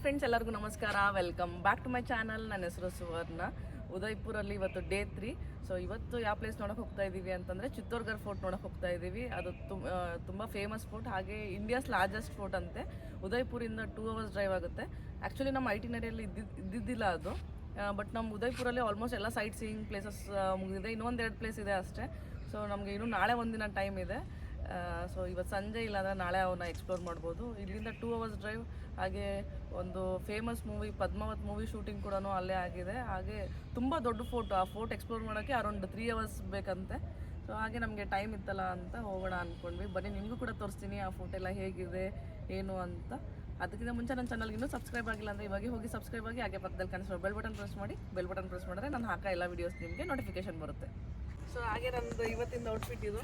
Friends, ಎಲ್ಲರಿಗೂ ನಮಸ್ಕಾರ. Welcome back to my channel. ನನ್ನ ಹೆಸರು ಸುವರ್ಣ. ಉದಯ್ಪುರಲ್ಲಿ ಇವತ್ತು ಡೇ 3. ಸೊ ಇವತ್ತು ಯಾವ ಪ್ಲೇಸ್ ನೋಡೋಕೆ ಹೋಗ್ತಾ ಇದ್ದೀವಿ ಅಂತಂದರೆ ಚಿತ್ತೋರ್ಗಢ ಫೋರ್ಟ್ ನೋಡೋಕೆ ಹೋಗ್ತಾ ಇದ್ದೀವಿ. ಅದು ತುಂಬ ಫೇಮಸ್ ಫೋರ್ಟ್, ಹಾಗೆ ಇಂಡಿಯಾಸ್ ಲಾರ್ಜೆಸ್ಟ್ ಫೋರ್ಟ್ ಅಂತೆ. ಉದಯ್ಪುರಿಂದ 2 hours ಡ್ರೈವ್ ಆಗುತ್ತೆ. ಆ್ಯಕ್ಚುಲಿ ನಮ್ಮ ಐಟಿನರಿಯಲ್ಲಿ ಇದ್ದಿದ್ದಿಲ್ಲ ಅದು, ಬಟ್ ನಮ್ಮ ಉದಯ್ಪುರಲ್ಲಿ ಆಲ್ಮೋಸ್ಟ್ ಎಲ್ಲ ಸೈಟ್ ಸೀಯಿಂಗ್ ಪ್ಲೇಸಸ್ ಮುಗಿದಿದೆ. ಇನ್ನೊಂದೆರಡು ಪ್ಲೇಸ್ ಇದೆ ಅಷ್ಟೇ. ಸೊ ನಮಗೆ ಇನ್ನೂ ನಾಳೆ ಒಂದಿನ ಟೈಮ್ ಇದೆ. ಸೊ ಇವತ್ತು ಸಂಜೆ ಇಲ್ಲಾಂದರೆ ನಾಳೆ ಅವನ್ನ ಎಕ್ಸ್ಪ್ಲೋರ್ ಮಾಡ್ಬೋದು. ಇಲ್ಲಿಂದ 2 hours ಡ್ರೈವ್. ಹಾಗೆ ಒಂದು famous movie Padmaavat movie shooting ಕೂಡ ಅಲ್ಲೇ ಆಗಿದೆ. ಹಾಗೆ ತುಂಬ ದೊಡ್ಡ ಫೋರ್ಟ್, ಆ ಫೋರ್ಟ್ ಎಕ್ಸ್ಪ್ಲೋರ್ ಮಾಡೋಕ್ಕೆ ಅರೌಂಡ್ 3 hours ಬೇಕಂತೆ. ಸೊ ಹಾಗೆ ನಮಗೆ ಟೈಮ್ ಇತ್ತಲ್ಲ ಅಂತ ಹೋಗೋಣ ಅಂದ್ಕೊಂಡ್ವಿ. ಬನ್ನಿ, ನಿಮಗೂ ಕೂಡ ತೋರಿಸ್ತೀನಿ ಆ ಫೋರ್ಟ್ ಎಲ್ಲ ಹೇಗಿದೆ ಏನು ಅಂತ. ಅದಕ್ಕಿಂತ ಮುಂಚೆ ನನ್ನ ಚಾನಲ್ಗೆ ಇನ್ನೂ ಸಬ್ಸ್ಕ್ರೈಬ್ ಆಗಿಲ್ಲ ಅಂದರೆ ಇವಾಗ ಹೋಗಿ ಸಬ್ಸ್ಕ್ರೈಬ್ ಆಗಿ, ಹಾಗೆ ಪಕ್ಕದಲ್ಲಿ ಕಾಣಿಸೋ ಬೆಲ್ ಬಟನ್ ಪ್ರೆಸ್ ಮಾಡಿ. ಬೆಲ್ ಬಟನ್ ಪ್ರೆಸ್ ಮಾಡಿದ್ರೆ ನಾನು ಹಾಕೋ ಎಲ್ಲ ವೀಡಿಯೋಸ್ ನಿಮಗೆ ನೋಟಿಫಿಕೇಶನ್ ಬರುತ್ತೆ. ಸೊ ಹಾಗೆ ನನ್ನದು ಇವತ್ತಿನ ಔಟ್ಫಿಟ್ ಇದು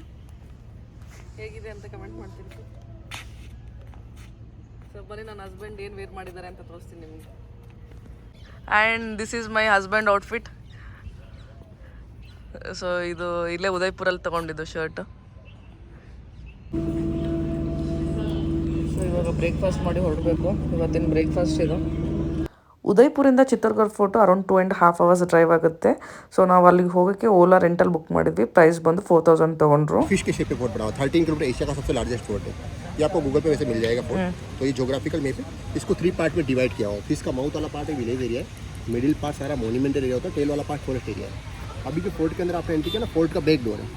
ಹೇಗಿದೆ ಅಂತ ಕಮೆಂಟ್ ಮಾಡ್ತೀನಿ. ಸೊ ಬನ್ನಿ, ನನ್ನ ಹಸ್ಬೆಂಡ್ ಏನು ವೇರ್ ಮಾಡಿದ್ದಾರೆ ಅಂತ ತೋರಿಸ್ತೀನಿ ನಿಮಗೆ. And this is my husband outfit. So ಇದು ಇಲ್ಲೇ ಉದಯ್ಪುರಲ್ಲಿ ತೊಗೊಂಡಿದ್ದು ಶರ್ಟ್. ಸೊ ಇವಾಗ ಬ್ರೇಕ್ಫಾಸ್ಟ್ ಮಾಡಿ ಹೊರಡಬೇಕು. ಇವತ್ತಿನ ಬ್ರೇಕ್ಫಾಸ್ಟ್ ಇದು. ಉದಯ್ಪುರಿಂದ ಚಿತ್ತೋರ್ಗಢ ಫೋರ್ಟು ಅರೌಂಡ್ 2.5 hours ಡ್ರೈವ್ ಆಗುತ್ತೆ. ಸೊ ನಾವು ಅಲ್ಲಿಗೆ ಹೋಗೋಕ್ಕೆ ಓಲಾ ರೆಂಟಲ್ ಬುಕ್ ಮಾಡಿದ್ವಿ. ಪ್ರೈಸ್ ಬಂದು 4000 ತೊಗೊಂಡ್ರು. फिश के शेप पे फोर्ट बना हुआ 13 किलोमीटर एशिया का सबसे लार्जेस्ट फोर्ट है। ये आपको गूगल पे वैसे मिल जाएगा फोर्ट। तो ये ज्योग्राफिकल मैप है, इसको 3 पार्ट में डिवाइड किया हुआ। फिश का माउथ वाला पार्ट है विलेज एरिया है, मिडिल पार्ट सारा मोन्यूमेंटल एरिया होता है, टेल वाला पार्ट फॉरेस्ट एरिया है। अभी जो फोर्ट के अंदर आपने एंट्री किया ना, फोर्ट का बैक डोर है,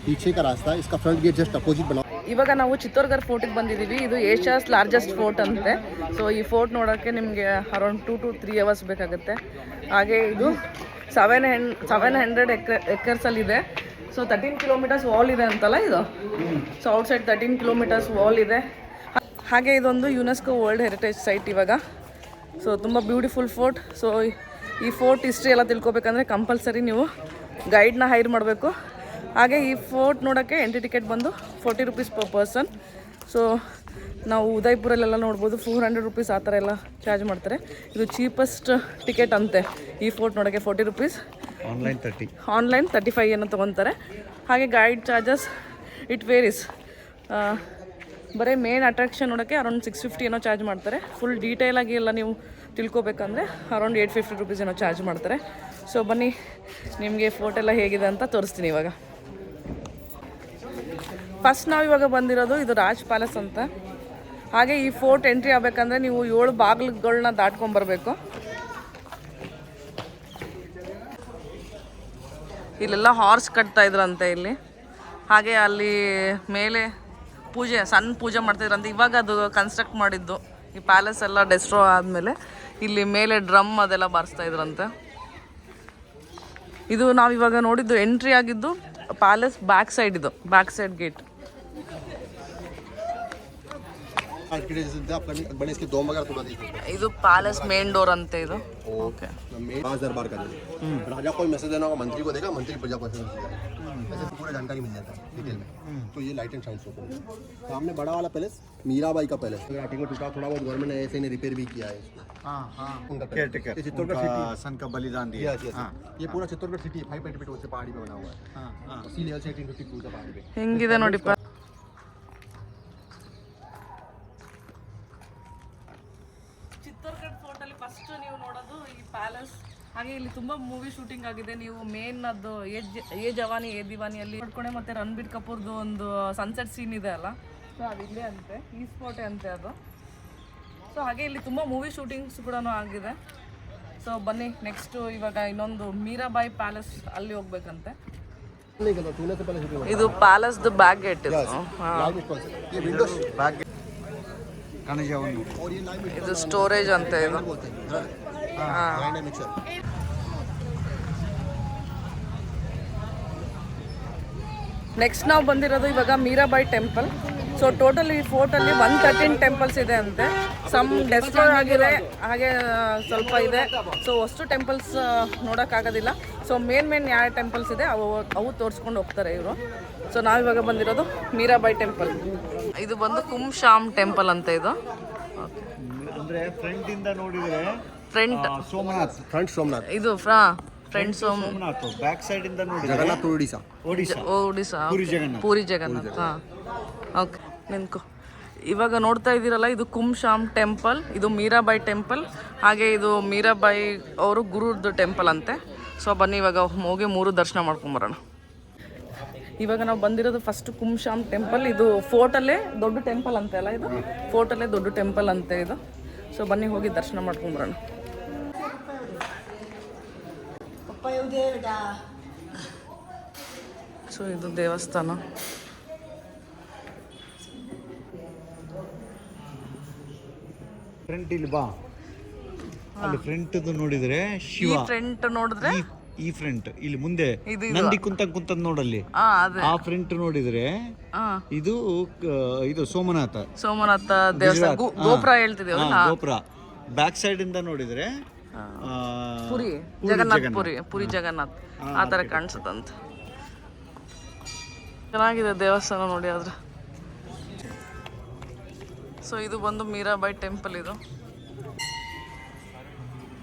पीछे का रास्ता है, इसका फ्रंट गेट जस्ट अपोजिट बना। ಇವಾಗ ನಾವು ಚಿತ್ತೋರ್ಗಢ ಫೋರ್ಟಿಗೆ ಬಂದಿದ್ದೀವಿ. ಇದು ಏಷ್ಯಾಸ್ ಲಾರ್ಜೆಸ್ಟ್ ಫೋರ್ಟ್ ಅಂತೆ. ಸೊ ಈ ಫೋರ್ಟ್ ನೋಡೋಕ್ಕೆ ನಿಮಗೆ ಅರೌಂಡ್ 2 to 3 hours ಬೇಕಾಗುತ್ತೆ. ಹಾಗೆ ಇದು 700 ಎಕರ್ಸಲ್ಲಿದೆ. ಸೊ 13 kilometers ವಾಲ್ ಇದೆ ಅಂತಲ್ಲ ಇದು. ಸೊ ಔಟ್ಸೈಡ್ 13 kilometers ವಾಲ್ ಇದೆ. ಹಾಗೆ ಇದೊಂದು ಯುನೆಸ್ಕೋ ವರ್ಲ್ಡ್ ಹೆರಿಟೇಜ್ ಸೈಟ್ ಇವಾಗ. ಸೊ ತುಂಬ ಬ್ಯೂಟಿಫುಲ್ ಫೋರ್ಟ್. ಸೊ ಈ ಫೋರ್ಟ್ ಹಿಸ್ಟ್ರಿ ಎಲ್ಲ ತಿಳ್ಕೊಬೇಕಂದ್ರೆ ಕಂಪಲ್ಸರಿ ನೀವು ಗೈಡ್ನ ಹೈರ್ ಮಾಡಬೇಕು. ಹಾಗೆ ಈ ಫೋರ್ಟ್ ನೋಡೋಕ್ಕೆ ಎಂಟ್ರಿ ಟಿಕೆಟ್ ಬಂದು 40 rupees per person. ಸೊ ನಾವು ಉದಯ್ಪುರಲ್ಲೆಲ್ಲ ನೋಡ್ಬೋದು 400 rupees ಆ ಥರ ಎಲ್ಲ ಚಾರ್ಜ್ ಮಾಡ್ತಾರೆ. ಇದು ಚೀಪೆಸ್ಟ್ ಟಿಕೆಟ್ ಅಂತೆ ಈ ಫೋರ್ಟ್ ನೋಡೋಕ್ಕೆ 40 rupees. ಆನ್ಲೈನ್ 35 ಏನೋ ತೊಗೊತಾರೆ. ಹಾಗೆ ಗೈಡ್ ಚಾರ್ಜಸ್ ಇಟ್ ವೇರೀಸ್. ಬರೀ ಮೇನ್ ಅಟ್ರಾಕ್ಷನ್ ನೋಡೋಕ್ಕೆ ಅರೌಂಡ್ 650 ಏನೋ ಚಾರ್ಜ್ ಮಾಡ್ತಾರೆ. ಫುಲ್ ಡೀಟೇಲಾಗಿ ಎಲ್ಲ ನೀವು ತಿಳ್ಕೊಬೇಕಂದ್ರೆ ಅರೌಂಡ್ 850 rupees ಏನೋ ಚಾರ್ಜ್ ಮಾಡ್ತಾರೆ. ಸೊ ಬನ್ನಿ, ನಿಮಗೆ ಫೋರ್ಟ್ ಎಲ್ಲ ಹೇಗಿದೆ ಅಂತ ತೋರಿಸ್ತೀನಿ ಇವಾಗ. ಫಸ್ಟ್ ನಾವು ಇವಾಗ ಬಂದಿರೋದು ಇದು ರಾಜ್ ಪ್ಯಾಲೇಸ್ ಅಂತ. ಹಾಗೆ ಈ ಫೋರ್ಟ್ ಎಂಟ್ರಿ ಆಗಬೇಕಂದ್ರೆ ನೀವು 7 ಬಾಗಿಲುಗಳನ್ನ ದಾಟ್ಕೊಂಬರ್ಬೇಕು. ಇಲ್ಲೆಲ್ಲ ಹಾರ್ಸ್ ಕಟ್ತಾ ಇದ್ರಂತೆ ಇಲ್ಲಿ. ಹಾಗೆ ಅಲ್ಲಿ ಮೇಲೆ ಸಣ್ಣ ಪೂಜೆ ಮಾಡ್ತಿದ್ರಂತೆ. ಇವಾಗ ಅದು ಕನ್ಸ್ಟ್ರಕ್ಟ್ ಮಾಡಿದ್ದು. ಈ ಪ್ಯಾಲೇಸ್ ಎಲ್ಲ ಡೆಸ್ಟ್ರೋ ಆದಮೇಲೆ ಇಲ್ಲಿ ಮೇಲೆ ಡ್ರಮ್ ಅದೆಲ್ಲ ಬಾರಿಸ್ತಾ ಇದ್ರಂತೆ. ಇದು ನಾವಿವಾಗ ನೋಡಿದ್ದು ಎಂಟ್ರಿ ಆಗಿದ್ದು ಪ್ಯಾಲೇಸ್ ಬ್ಯಾಕ್ ಸೈಡ್. ಇದು ಬ್ಯಾಕ್ ಸೈಡ್ ಗೇಟ್. ಇದು ಪ್ಯಾಲೇಸ್ ಮೇನ್ ಡೋರ್ ಅಂತೆ ಇದು. ಓಕೆ, दरबार का राजा कोई मैसेज देना होगा मंत्री को देगा, मंत्री प्रजा को ऐसे पूरा जानकारी मिल जाता है डिटेल में. तो ये लाइट एंड साउंड शो सामने बड़ा वाला पैलेस मीराबाई का पैलेस. आर्टिकल टूटा थोड़ा बहुत गवर्नमेंट ने ऐसे ने रिपेयर भी किया है इसको. उनका चित्तौड़गढ़ सिटी सन का बलिदान दिया. ये पूरा चित्तौड़गढ़ सिटी 520 फीट ऊंचे पहाड़ी पे बना हुआ है. सी लेवल से 1850 फीट ऊंचा पहाड़ी पे ಹೆಂಗಿದೆ ನೋಡಿಪ್ಪ. ಚಿತ್ತೋರ್ಗಢ ಫೋರ್ಟ್ ಅಲ್ಲಿ ಫಸ್ಟ್ ನೀವು ನೋಡೋದು ಈ ಪ್ಯಾಲೇಸ್. ಹಾಗೆ ಇಲ್ಲಿ ತುಂಬಾ ಮೂವಿ ಶೂಟಿಂಗ್ ಆಗಿದೆ. ನೀವು ಮೇನ್ ಅದು ಏ ಜವಾನಿ ಏ ದಿವಾನಿಯಲ್ಲಿ ನೋಡ್ಕೊಂಡೆ. ಮತ್ತೆ ರಣಬೀರ್ ಕಪೂರ್ದು ಒಂದು ಸನ್ಸೆಟ್ ಸೀನ್ ಇದೆ ಅಲ್ಲ, ಸೊ ಅದು ಇಲ್ಲೇ ಅಂತೆ, ಈ ಸ್ಪಾಟೇ ಅಂತೆ ಅದು. ಸೊ ಹಾಗೆ ಇಲ್ಲಿ ತುಂಬ ಮೂವಿ ಶೂಟಿಂಗ್ಸ್ ಕೂಡ ಆಗಿದೆ. ಸೊ ಬನ್ನಿ, ನೆಕ್ಸ್ಟು ಇವಾಗ ಇನ್ನೊಂದು ಮೀರಾಬಾಯಿ ಪ್ಯಾಲೇಸ್ ಅಲ್ಲಿ ಹೋಗ್ಬೇಕಂತೆ. ಇದು ಪ್ಯಾಲೇಸ್ದು ಬ್ಯಾಕ್ ಗೇಟ್. ಇದು ಸ್ಟೋರೇಜ್ ಅಂತ. ಇದು ನೆಕ್ಸ್ಟ್ ನಾವು ಬಂದಿರೋದು ಇವಾಗ ಮೀರಾಬಾಯಿ ಟೆಂಪಲ್. ಸೊ ಟೋಟಲ್ ಈ ಫೋರ್ಟಲ್ಲಿ 113 ಟೆಂಪಲ್ಸ್ ಇದೆ ಅಂತೆ. ಸಮ್ ಡೆಸ್ಟ್ರಾಯ್ ಆಗಿದೆ, ಹಾಗೆ ಸ್ವಲ್ಪ ಇದೆ. ಸೊ ಅಷ್ಟು ಟೆಂಪಲ್ಸ್ ನೋಡೋಕ್ಕಾಗೋದಿಲ್ಲ. ಸೊ ಮೇನ್ ಯಾವ ಟೆಂಪಲ್ಸ್ ಇದೆ ಅವು ತೋರಿಸ್ಕೊಂಡು ಹೋಗ್ತಾರೆ ಇವರು. ಸೊ ನಾವಿವಾಗ ಬಂದಿರೋದು ಮೀರಾಬಾಯಿ ಟೆಂಪಲ್. ಇದು ಬಂದು ಕುಂಶಾಮ್ ಟೆಂಪಲ್ ಅಂತ. ಇದು ಅಂದ್ರೆ ಫ್ರಂಟ್ ಇಂದ ನೋಡಿದ್ರೆ ಸೋಮನಾಥ್. ಇದು ಫ್ರೆಂಡ್ಸ್ ಸೋಮನಾಥ್. ಬ್ಯಾಕ್ ಸೈಡ್ ಇಂದ ನೋಡಿದ್ರೆ ಜಗನ್ನಾಥ್ ಒಡಿಶಾ. ಪೂರಿ ಜಗನ್ನಾಥ್. ಓಕೆ, ನಿಂತ್ಕೊ. ಇವಾಗ ನೋಡ್ತಾ ಇದ್ದೀರಲ್ಲ, ಇದು ಕುಂಶಾಮ್ ಟೆಂಪಲ್, ಇದು ಮೀರಾಬಾಯಿ ಟೆಂಪಲ್, ಹಾಗೆ ಇದು ಮೀರಾಬಾಯಿ ಅವರು ಗುರುದ್ದು ಟೆಂಪಲ್ ಅಂತೆ. ಸೊ ಬನ್ನಿ ಇವಾಗ ಹೋಗಿ 3 ದರ್ಶನ ಮಾಡ್ಕೊಂಬರೋಣ. ಇವಾಗ ನಾವು ಬಂದಿರೋದು ಫಸ್ಟ್ ಕುಂಶಾಮ್ ಟೆಂಪಲ್. ಇದು ಫೋರ್ಟಲ್ಲೇ ದೊಡ್ಡ ಟೆಂಪಲ್ ಅಂತೆ ಅಲ್ಲ, ಇದು ಫೋರ್ಟಲ್ಲೇ ದೊಡ್ಡ ಟೆಂಪಲ್ ಅಂತೆ ಇದು. ಸೊ ಬನ್ನಿ ಹೋಗಿ ದರ್ಶನ ಮಾಡ್ಕೊಂಬರೋಣ. ಸೊ ಇದು ದೇವಸ್ಥಾನ. ಫ್ರಂಟ್ ಇಲ್ಲಿ ಬಾ, ಅಲ್ಲಿ ಫ್ರಂಟ್ ನೋಡಿದ್ರೆ ಶಿವ, ಫ್ರಂಟ್ ನೋಡಿದ್ರೆ ಈ ಫ್ರಂಟ್ ಇಲ್ಲಿ ಮುಂದೆ ಇದು ನಂದಿ ಕುಂತ ನೋಡಲ್ಲಿ, ಅದೇ ಆ ಫ್ರಂಟ್ ನೋಡಿದ್ರೆ ಇದು ಸೋಮನಾಥ ದೇವಸ್ಥಾನ, ಗೋಪುರ ಹೇಳ್ತಿದ್ದೇವೆ. ಗೋಪುರ ಬ್ಯಾಕ್ ಸೈಡ್ ಇಂದ ನೋಡಿದ್ರೆ ಪುರಿ ಜಗನ್ನಾಥ್, ಪುರಿ ಜಗನ್ನಾಥ್ ಆ ತರ ಕಾಣಿಸುತ್ತಂತ. ಚೆನ್ನಾಗಿದೆ ದೇವಸ್ಥಾನ ನೋಡಿ. ಆದ್ರೆ ಸೊ ಇದು ಬಂದು ಮೀರಾಬಾಯಿ ಟೆಂಪಲ್. ಇದು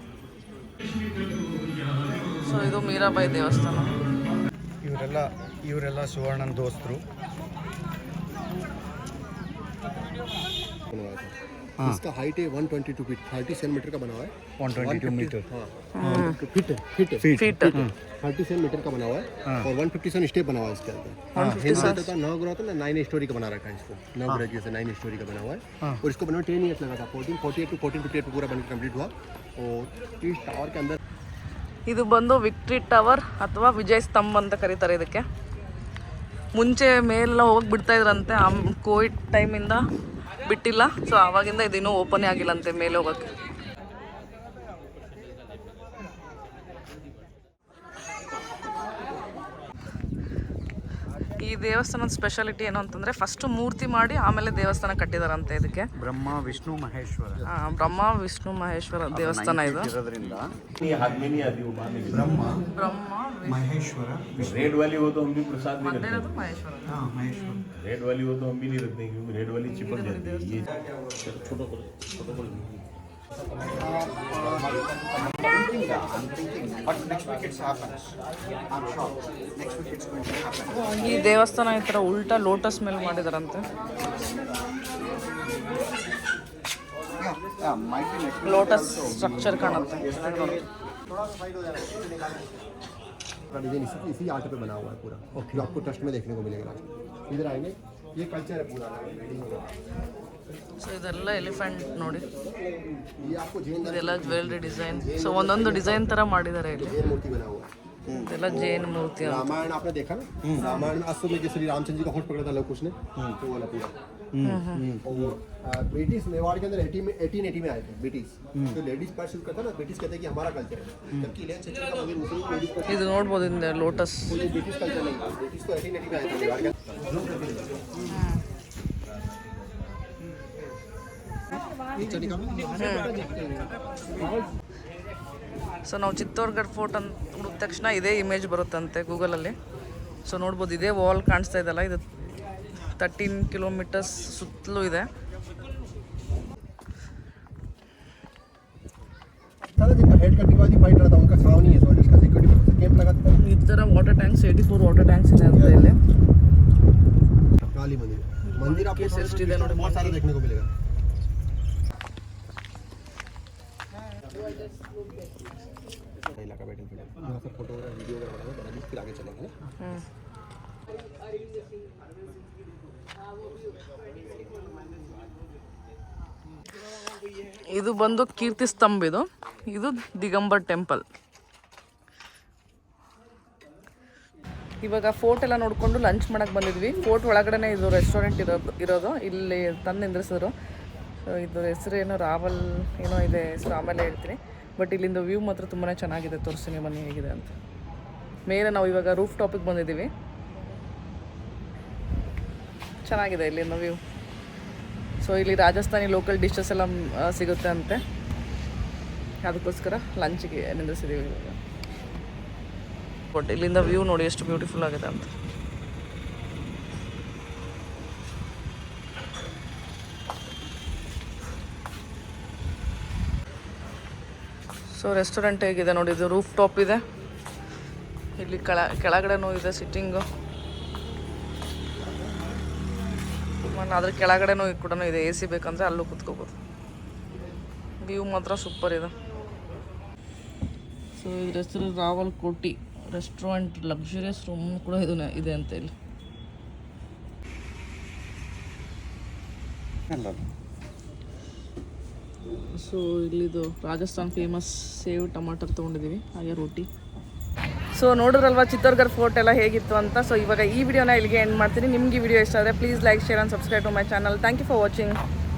ಸೊ ಇದು ಮೀರಾಬಾಯಿ ದೇವಸ್ಥಾನ. ಇವರೆಲ್ಲ ಸುವರ್ಣನ್ ದೋಸ್ತರು. इसका हाइट है 122 फीट, 37 मीटर का बना हुआ है. 122 मीटर फीट 37 मीटर का बना हुआ है. और 157 स्टेप बना हुआ है इसके अंदर. नवग्रह था ना, 9 स्टोरी का बना रखा है इसको. नवग्रह जैसे 9 स्टोरी का बना हुआ है. और इसको बनाने 10 ईयर्स लगा था. 1448 to 1458 पूरा बनकर कंप्लीट हुआ. और इस टावर के अंदर ಇದು ಬಂದು ವಿಕ್ಟ್ರಿ ಟವರ್ ಅಥವಾ ವಿಜಯ ಸ್ತಂಭ ಅಂತ ಕರೀತಾರೆ ಇದಕ್ಕೆ. ಮುಂಚೆ ಮೇಲೆಲ್ಲ ಹೋಗಿ ಬಿಡ್ತಾ ಇದ್ರಂತೆ, ಕೋವಿಡ್ ಟೈಮಿಂದ ಬಿಟ್ಟಿಲ್ಲ. ಸೊ ಆವಾಗಿಂದ ಇದಿನ್ನೂ ಓಪನ್ ಆಗಿಲ್ಲಂತೆ ಮೇಲೆ ಹೋಗೋಕ್ಕೆ. ಈ ದೇವಸ್ಥಾನದ ಸ್ಪೆಷಾಲಿಟಿ ಏನು ಅಂತಂದರೆ, ಫಸ್ಟು ಮೂರ್ತಿ ಮಾಡಿ ಆಮೇಲೆ ದೇವಸ್ಥಾನ ಕಟ್ಟಿದಾರಂತೆ ಇದಕ್ಕೆ. ಬ್ರಹ್ಮ ವಿಷ್ಣು ಮಹೇಶ್ವರ ದೇವಸ್ಥಾನ ಇದು. महेश्वर रेड वाली हो तो हम भी प्रसाद नहीं रखते, ಮಹೇಶ್ವರ. रेड वाली हो तो हम भी नहीं रखते क्योंकि रेड वाली चिपक जाती है. ये छोटा ಈ ದೇವಸ್ಥಾನ ಈ ಥರ ಉಲ್ಟಾ ಲೋಟಸ್ ಮೇಲೆ ಮಾಡಿದಾರಂತೆ. ಲೋಟಸ್ ಸ್ಟ್ರಕ್ಚರ್ ಕಾಣುತ್ತೆ. डिजाइन इसी आर्ट पे बना हुआ है पूरा, जो आपको ट्रस्ट में देखने को मिलेगा. इधर आएंगे, ये कल्चर है पूरा. ಸೊ ಇದೆಲ್ಲ ಎಲಿಫೆಂಟ್ ನೋಡಿ, ये आपको जैन ಇದೆಲ್ಲ ಜ್ಯುವೆಲ್ರಿ ಡಿಸೈನ್. ಸೊ ಒಂದೊಂದು ಡಿಸೈನ್ ತರ ಮಾಡಿದ್ದಾರೆ ಇಲ್ಲಿ. मूर्ति बना हुआ है. ಇದೆಲ್ಲ ಜೈನ್ ಮೂರ್ತಿ. रामायण आपने देखा ना, रामायण में अश्व में जो श्री रामचंद्र जी का होठ पकड़ा था लव कुश ने, तो वाला पूरा. ब्रिटिश मेवाड़ के अंदर 1880 में आए थे ब्रिटिश. तो लेडीज पैर शुरू करता ना, ब्रिटिश कहते हैं कि हमारा कल्चर है. जबकि इलियन क्षेत्र का मंदिर मुस्लिम लेडीज का, ಇದು ನೋಡ್ಬೋದು ಇಂದ ಲೋಟಸ್. ये ब्रिटिश कल्चर नहीं था. ब्रिटिश तो 1880 में आए थे मेवाड़ के. ಸೊ ನಾವು ಚಿತ್ತೋರ್ಗಢ ಫೋರ್ಟ್ ಅಂತ ಹುಡುಕಿದ ತಕ್ಷಣ ಇದೇ ಇಮೇಜ್ ಬರುತ್ತಂತೆ ಗೂಗಲಲ್ಲಿ. ಸೊ ನೋಡ್ಬೋದು, ಇದೇ ವಾಲ್ ಕಾಣಿಸ್ತಾ ಇದೆಲ್ಲ, ಇದು 13 ಕಿಲೋಮೀಟರ್ಸ್ ಸುತ್ತಲೂ ಇದೆ. ಈ ಥರ ವಾಟರ್ ಟ್ಯಾಂಕ್ಸ್ 84 ವಾಟರ್ ಟ್ಯಾಂಕ್ಸ್ ಇದೆ ಅಂತ ಇಲ್ಲಿ. काली मंदिर, मंदिर आपको एसटी ನೋಡಿ बहुत सारे देखने को मिलेगा. इलाका बैठे थे यहाँ से फोटो वगैरह वीडियो वगैरह बनाएंगे, फिर आगे चलेंगे. ಇದು ಬಂದು ಕೀರ್ತಿ ಸ್ತಂಭ. ಇದು ದಿಗಂಬರ್ ಟೆಂಪಲ್. ಇವಾಗ ಫೋರ್ಟ್ ಎಲ್ಲ ನೋಡಿಕೊಂಡು ಲಂಚ್ ಮಾಡಕ್ಕೆ ಬಂದಿದ್ವಿ. ಫೋರ್ಟ್ ಒಳಗಡೆ ಇದು ರೆಸ್ಟೋರೆಂಟ್ ಇರೋದು ಇಲ್ಲಿ ತಂದು ನಿಂದ್ರಿಸಿದ್ರು. ಇದ್ರ ಹೆಸರು ಏನೋ ರಾವಲ್ ಏನೋ ಇದೆ ಹೆಸರು, ಆಮೇಲೆ ಹೇಳ್ತೀನಿ. ಬಟ್ ಇಲ್ಲಿಂದ ವ್ಯೂ ಮಾತ್ರ ತುಂಬಾ ಚೆನ್ನಾಗಿದೆ. ತೋರಿಸ್ತೀನಿ ಬನ್ನಿ ಹೇಗಿದೆ ಅಂತ. ಮೇಲೆ ನಾವು ಇವಾಗ ರೂಫ್ ಟಾಪಿಗೆ ಬಂದಿದ್ದೀವಿ. ಚೆನ್ನಾಗಿದೆ ಇಲ್ಲಿಂದ ವ್ಯೂ. ಸೊ ಇಲ್ಲಿ ರಾಜಸ್ಥಾನಿ ಲೋಕಲ್ ಡಿಶಸ್ ಎಲ್ಲ ಸಿಗುತ್ತೆ ಅಂತೆ, ಅದಕ್ಕೋಸ್ಕರ ಲಂಚ್ಗೆ ನಿಂದಿಸಿದ್ದೀವಿ ಇವಾಗ. ಬಟ್ ಇಲ್ಲಿಂದ ವ್ಯೂ ನೋಡಿ ಎಷ್ಟು ಬ್ಯೂಟಿಫುಲ್ ಆಗಿದೆ ಅಂತ. ಸೊ ರೆಸ್ಟೋರೆಂಟ್ ಹೇಗಿದೆ ನೋಡಿ, ಇದು ರೂಫ್ ಟಾಪ್ ಇದೆ. ಇಲ್ಲಿ ಕೆಳಗಡೆನೂ ಇದೆ ಸಿಟ್ಟಿಂಗು. ಅದ್ರ ಕೆಳಗಡೆನೂ ಕೂಡ ಇದೆ, AC ಬೇಕಂದರೆ ಅಲ್ಲೂ ಕುತ್ಕೋಬೋದು. ವ್ಯೂ ಮಾತ್ರ ಸೂಪರ್ ಇದೆ. ಸೊ ಇದ್ರ ಹೆಸರು ರಾವಲ್ ಕೋಟಿ ರೆಸ್ಟೋರೆಂಟ್, ಲಕ್ಸುರಿಯಸ್ ರೂಮ್ ಕೂಡ ಇದೆ ಅಂತ ಇಲ್ಲಿ. ಸೊ ಇಲ್ಲಿದು ರಾಜಸ್ಥಾನ್ ಫೇಮಸ್ ಸೇವ್ ಟಮಾಟರ್ ತೊಗೊಂಡಿದ್ದೀವಿ, ಹಾಗೆ ರೋಟಿ. ಸೊ ನೋಡಿದ್ರಲ್ವಾ ಚಿತ್ತೋರ್ಗರ್ ಫೋರ್ಟ್ ಎಲ್ಲ ಹೇಗಿತ್ತು ಅಂತ. ಸೊ ಇವಾಗ ಈ ವಿಡಿಯೋನ ಇಲ್ಲಿಗೆ ಎಂಡ್ ಮಾಡ್ತೀನಿ. ನಿಮ್ಗೆ ಈ ವಿಡಿಯೋ ಇಷ್ಟ ಆದರೆ please like, share and subscribe to my channel. Thank you for watching.